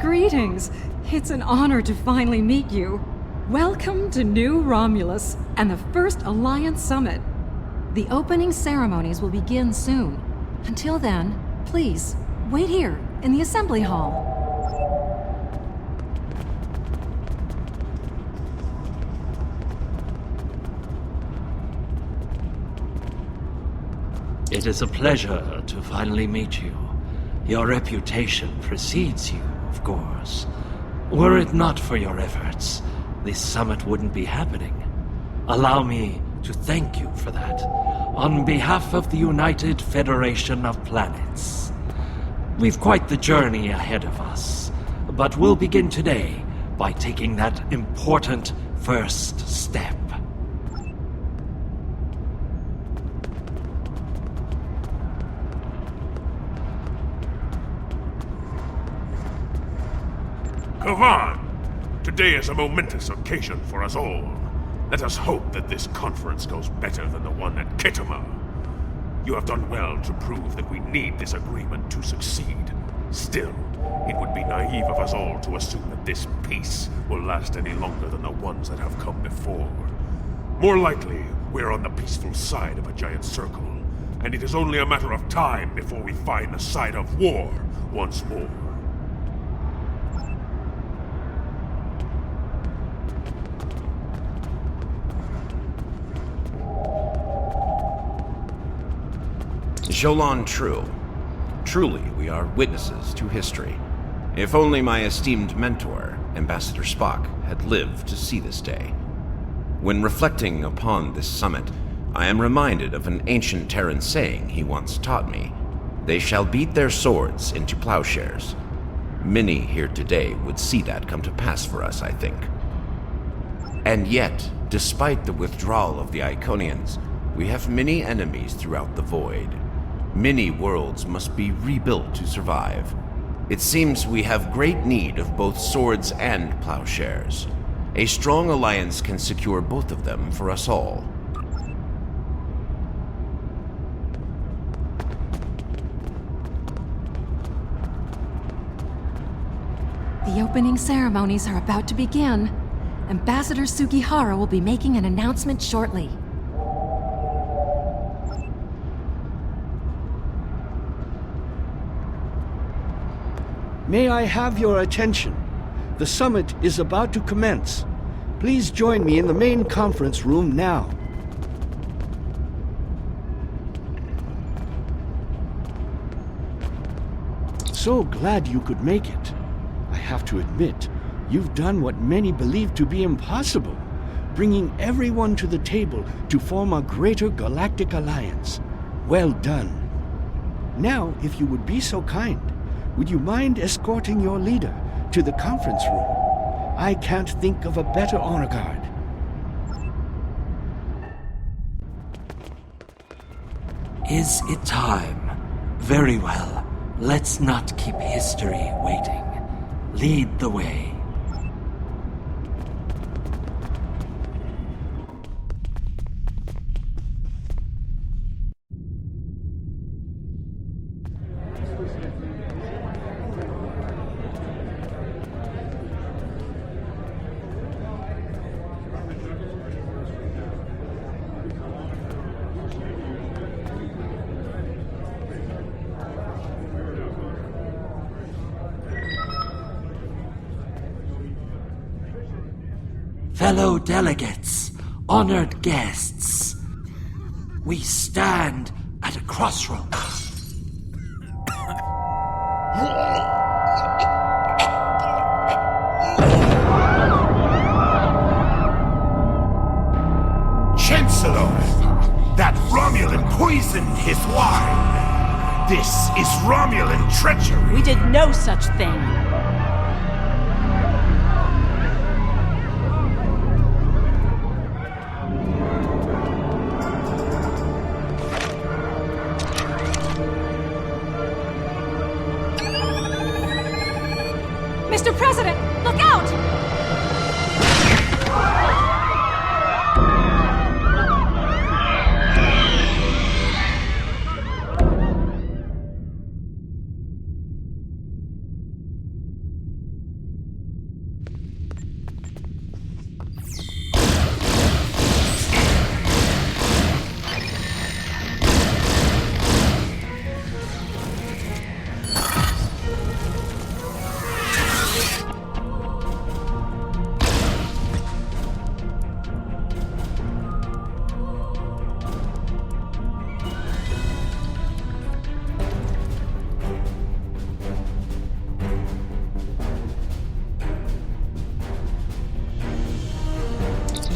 Greetings. It's an honor to finally meet you. Welcome to New Romulus and the first Alliance Summit. The opening ceremonies will begin soon. Until then, please, wait here in the Assembly Hall. It is a pleasure to finally meet you. Your reputation precedes you, of course. Were it not for your efforts, this summit wouldn't be happening. Allow me to thank you for that, on behalf of the United Federation of Planets. We've quite the journey ahead of us, but we'll begin today by taking that important first step. Kavan! Today is a momentous occasion for us all. Let us hope that this conference goes better than the one at Khitomer. You have done well to prove that we need this agreement to succeed. Still, it would be naive of us all to assume that this peace will last any longer than the ones that have come before. More likely, we're on the peaceful side of a giant circle, and it is only a matter of time before we find the side of war once more. Jolan True. Truly, we are witnesses to history. If only my esteemed mentor, Ambassador Spock, had lived to see this day. When reflecting upon this summit, I am reminded of an ancient Terran saying he once taught me. They shall beat their swords into plowshares. Many here today would see that come to pass for us, I think. And yet, despite the withdrawal of the Iconians, we have many enemies throughout the void. Many worlds must be rebuilt to survive. It seems we have great need of both swords and plowshares. A strong alliance can secure both of them for us all. The opening ceremonies are about to begin. Ambassador Sugihara will be making an announcement shortly. May I have your attention? The summit is about to commence. Please join me in the main conference room now. So glad you could make it. I have to admit, you've done what many believe to be impossible, bringing everyone to the table to form a greater galactic alliance. Well done. Now, if you would be so kind, would you mind escorting your leader to the conference room? I can't think of a better honor guard. Is it time? Very well. Let's not keep history waiting. Lead the way. Fellow delegates, honored guests, we stand at a crossroads. Chancellor! That Romulan poisoned his wine! This is Romulan treachery! We did no such thing! Mr. President, look out!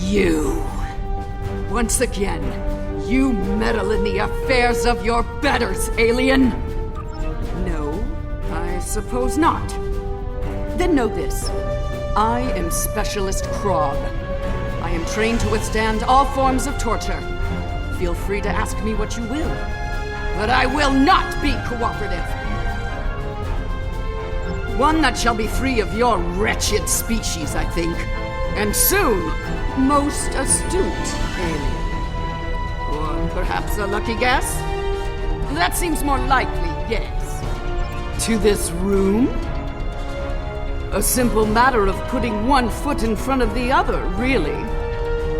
You. Once again, you meddle in the affairs of your betters, alien. No, I suppose not. Then know this. I am Specialist Krog. I am trained to withstand all forms of torture. Feel free to ask me what you will, but I will not be cooperative. One that shall be free of your wretched species, I think. And soon, most astute alien. Or perhaps a lucky guess? That seems more likely, yes. To this room? A simple matter of putting one foot in front of the other, really.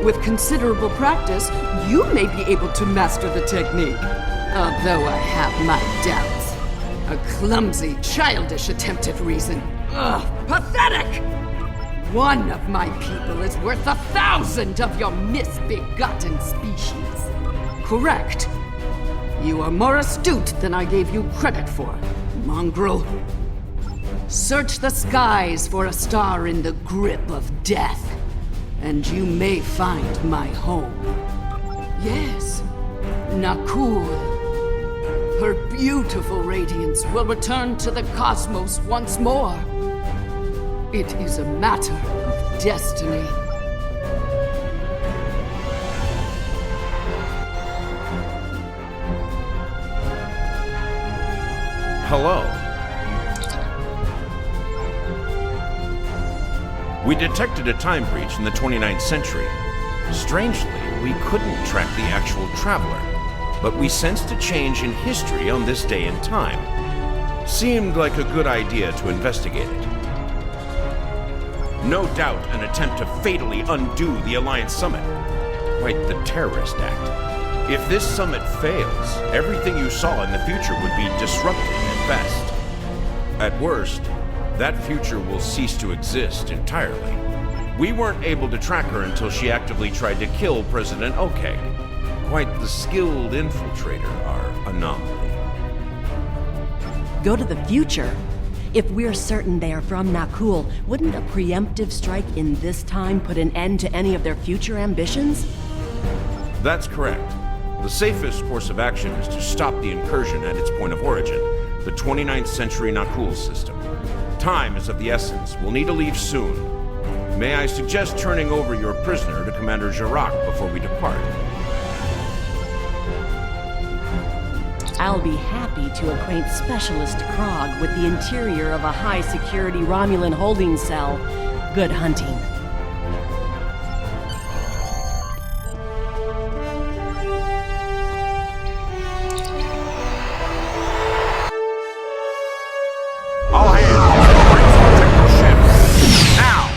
With considerable practice, you may be able to master the technique. Although I have my doubts. A clumsy, childish attempt at reason. Ugh, pathetic! One of my people is worth 1,000 of your misbegotten species. Correct. You are more astute than I gave you credit for, mongrel. Search the skies for a star in the grip of death, and you may find my home. Yes, Nakul. Her beautiful radiance will return to the cosmos once more. It is a matter of destiny. Hello. We detected a time breach in the 29th century. Strangely, we couldn't track the actual traveler, but we sensed a change in history on this day and time. Seemed like a good idea to investigate it. No doubt an attempt to fatally undo the Alliance Summit. Quite the terrorist act. If this summit fails, everything you saw in the future would be disrupted at best. At worst, that future will cease to exist entirely. We weren't able to track her until she actively tried to kill President Okeg. Quite the skilled infiltrator, our anomaly. Go to the future? If we're certain they are from Nakul, wouldn't a preemptive strike in this time put an end to any of their future ambitions? That's correct. The safest course of action is to stop the incursion at its point of origin, the 29th century Nakul system. Time is of the essence. We'll need to leave soon. May I suggest turning over your prisoner to Commander Jirak before we depart? I'll be happy to acquaint Specialist Krog with the interior of a high-security Romulan holding cell. Good hunting. All hands, brace for technical shift. Now!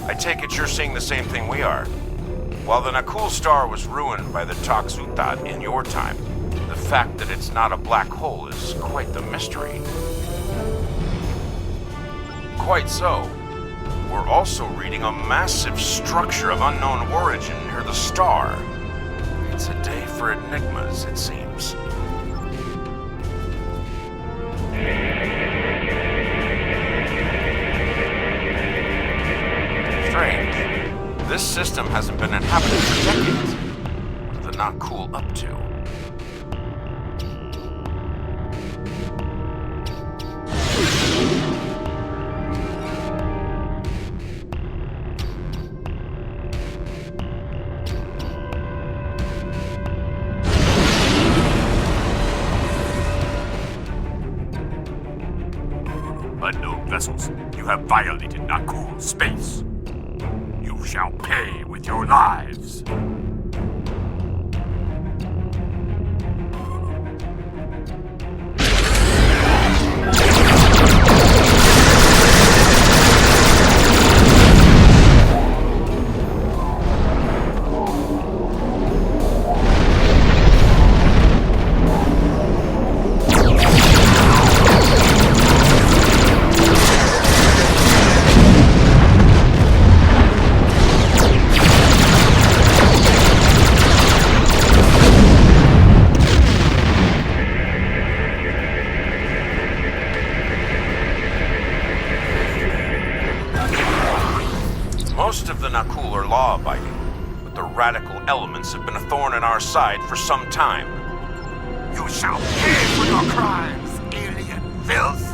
I take it you're seeing the same thing we are. While the Nakul star was ruined by the Tox Utat in your time, the fact that it's not a black hole is quite the mystery. Quite so. We're also reading a massive structure of unknown origin near the star. It's a day for enigmas, it seems. Strange. This system hasn't been inhabited for decades. What are the Nakul up to? Unknown vessels, you have violated Nakul space. You shall pay with your lives. Most of the Nakul are law-abiding, but the radical elements have been a thorn in our side for some time. You shall pay for your crimes, alien filth!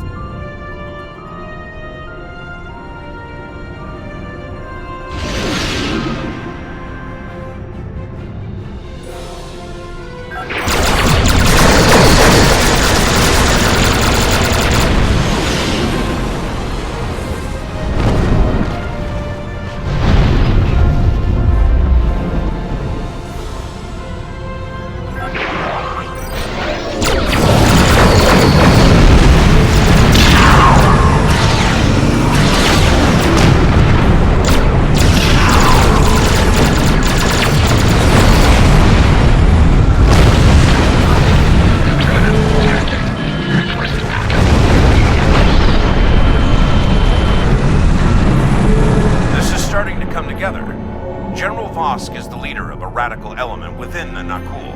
General Vosk is the leader of a radical element within the Nakul.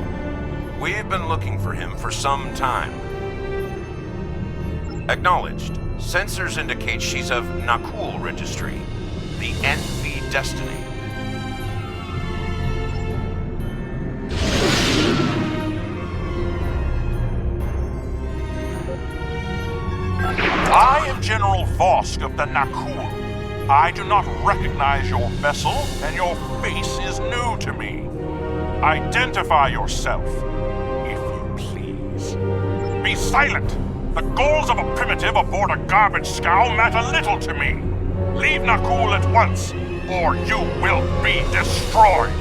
We've been looking for him for some time. Acknowledged. Sensors indicate she's of Nakul registry. The Envy Destiny. I am General Vosk of the Nakul. I do not recognize your vessel, and your face is new to me. Identify yourself, if you please. Be silent! The goals of a primitive aboard a garbage scow matter little to me. Leave Nakul at once, or you will be destroyed!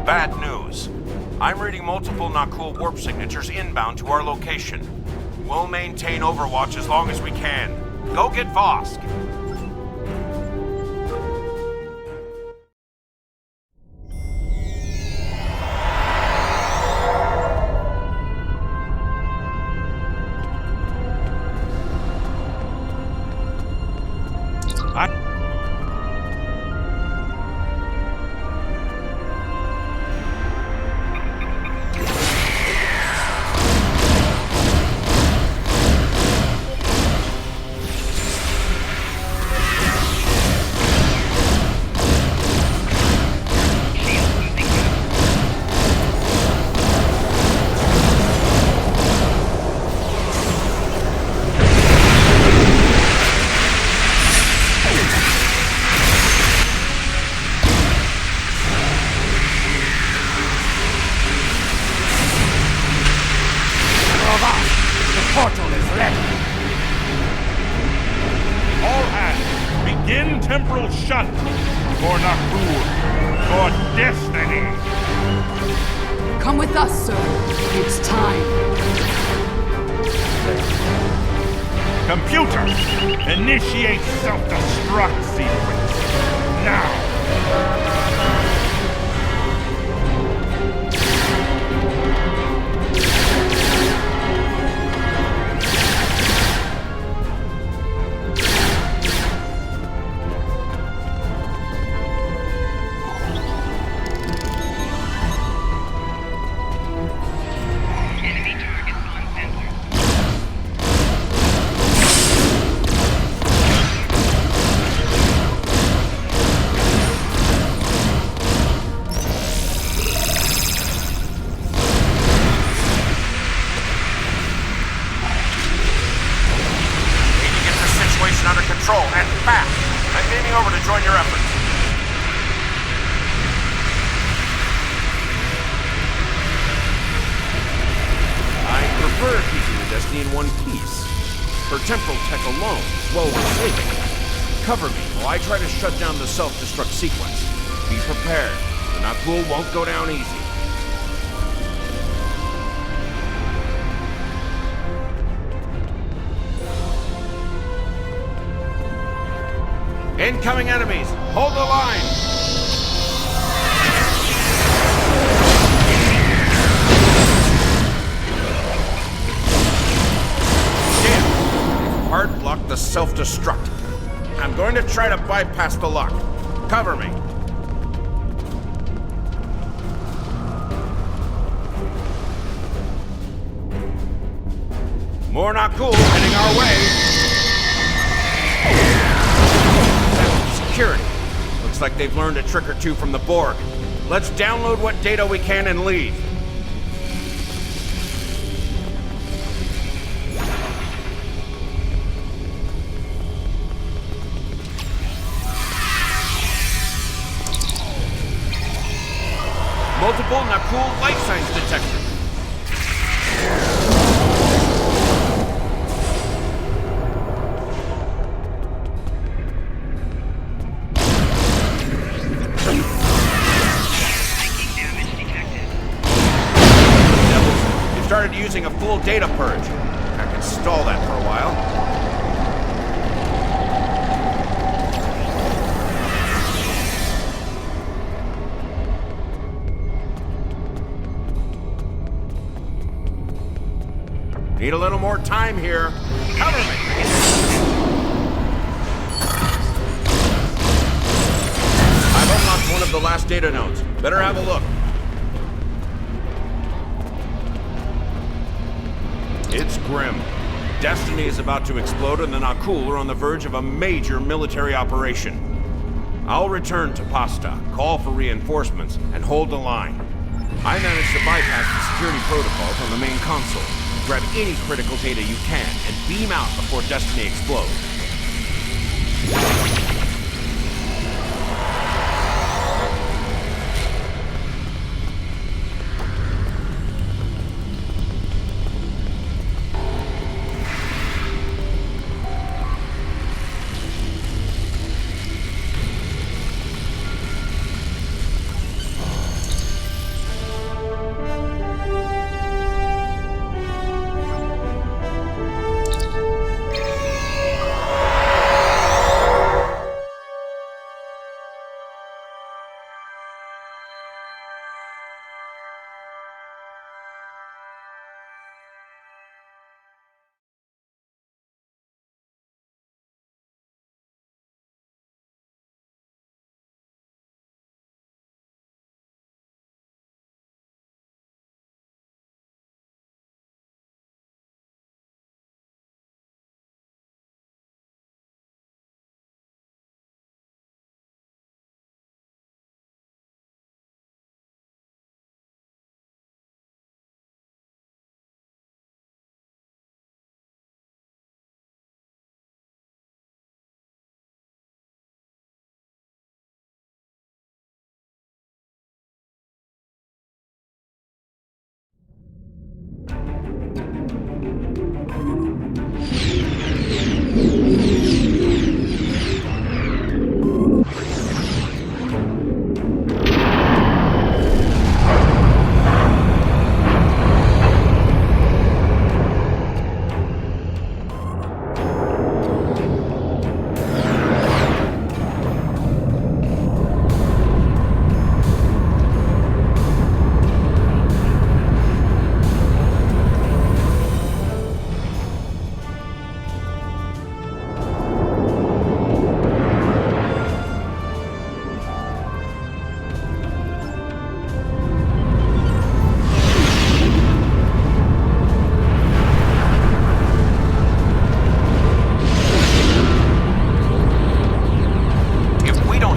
Bad news. I'm reading multiple Nakul warp signatures inbound to our location. We'll maintain Overwatch as long as we can. Go get Vosk! Begin temporal shunt for Nakul, for destiny. Come with us, sir. It's time. Computer, initiate self-destruct sequence. Now. Under control, and fast! I'm beaming over to join your efforts. I prefer keeping the Destiny in one piece. Her temporal tech alone is well worth saving. Cover me while I try to shut down the self-destruct sequence. Be prepared. The Nakul won't go down easy. Incoming enemies! Hold the line! Damn! Hard blocked the self-destruct. I'm going to try to bypass the lock. Cover me. More Nakul heading our way. Security. Looks like they've learned a trick or two from the Borg. Let's download what data we can and leave. Multiple Nakul life signs detected. Started using a full data purge. I can stall that for a while. Need a little more time here. Cover me! I've unlocked one of the last data nodes. Better have a look. It's grim. Destiny is about to explode and the Nakul are on the verge of a major military operation. I'll return to Pasta, call for reinforcements, and hold the line. I managed to bypass the security protocols on the main console. Grab any critical data you can and beam out before Destiny explodes.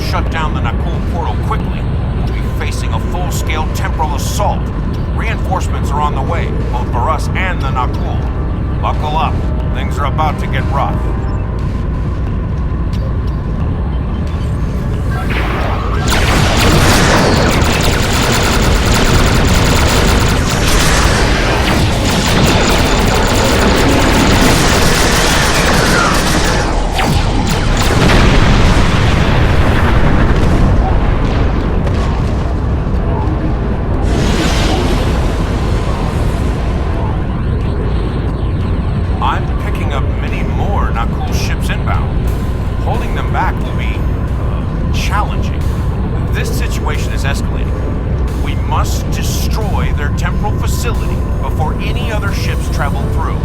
Shut down the Nakul portal quickly, we'll be facing a full-scale temporal assault. Reinforcements are on the way, both for us and the Nakul. Buckle up. Things are about to get rough. This situation is escalating. We must destroy their temporal facility before any other ships travel through.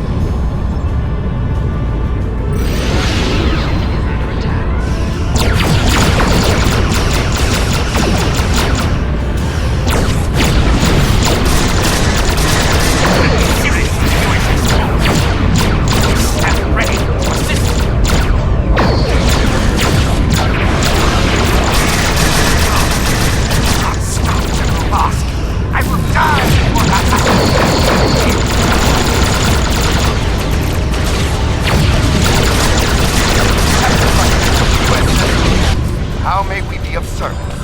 How may we be of service?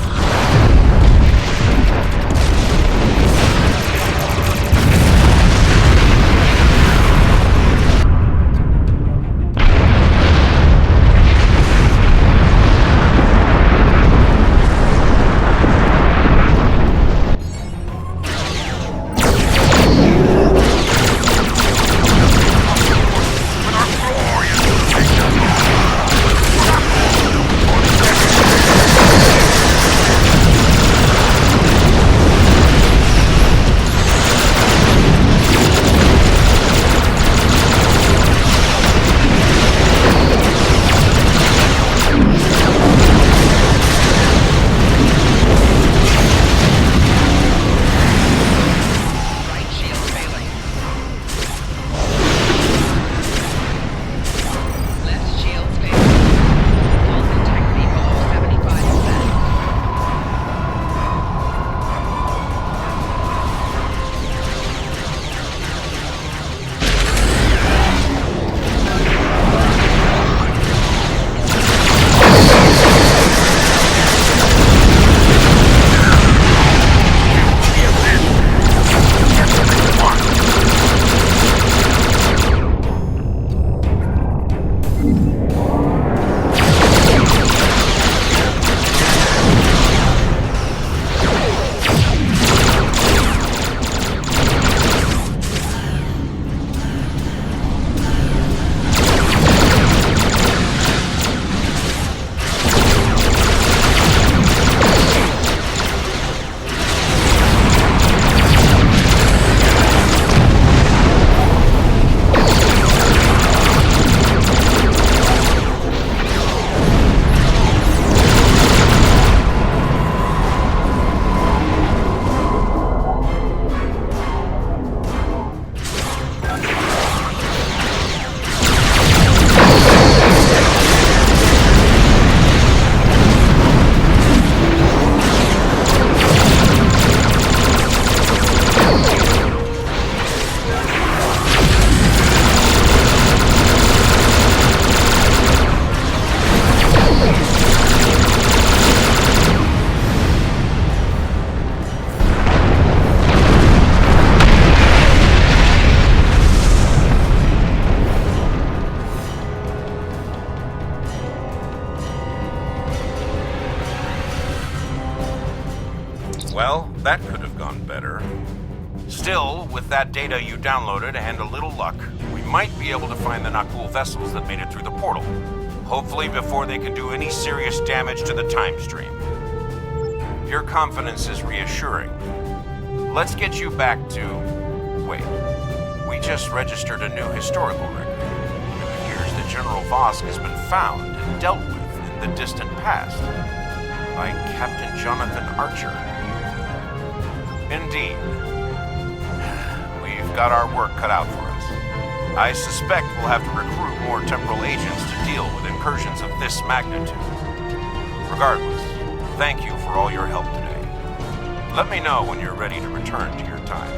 Well, that could have gone better. Still, with that data you downloaded and a little luck, we might be able to find the Nakul vessels that made it through the portal. Hopefully before they can do any serious damage to the time stream. Your confidence is reassuring. Let's get you back to... Wait. We just registered a new historical record. It appears that General Vosk has been found and dealt with in the distant past by Captain Jonathan Archer. Indeed. We've got our work cut out for us. I suspect we'll have to recruit more temporal agents to deal with incursions of this magnitude. Regardless, thank you for all your help today. Let me know when you're ready to return to your time.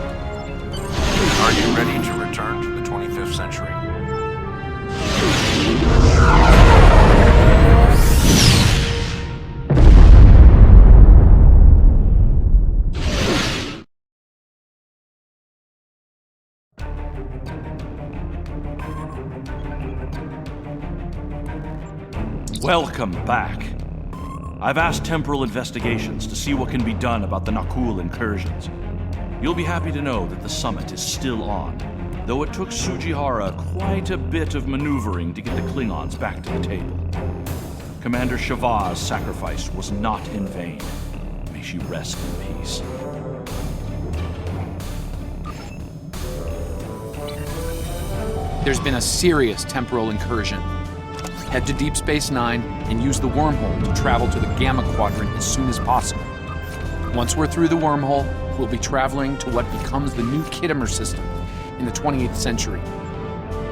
Are you ready to return to the 25th century? Welcome back. I've asked Temporal Investigations to see what can be done about the Nakul incursions. You'll be happy to know that the summit is still on, though it took Sujihara quite a bit of maneuvering to get the Klingons back to the table. Commander Shavah's sacrifice was not in vain. makes you rest in peace. There's been a serious temporal incursion. Head to Deep Space Nine and use the wormhole to travel to the Gamma Quadrant as soon as possible. Once we're through the wormhole, we'll be traveling to what becomes the new Khitomer system in the 28th century.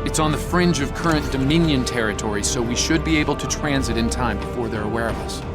It's on the fringe of current Dominion territory, so we should be able to transit in time before they're aware of us.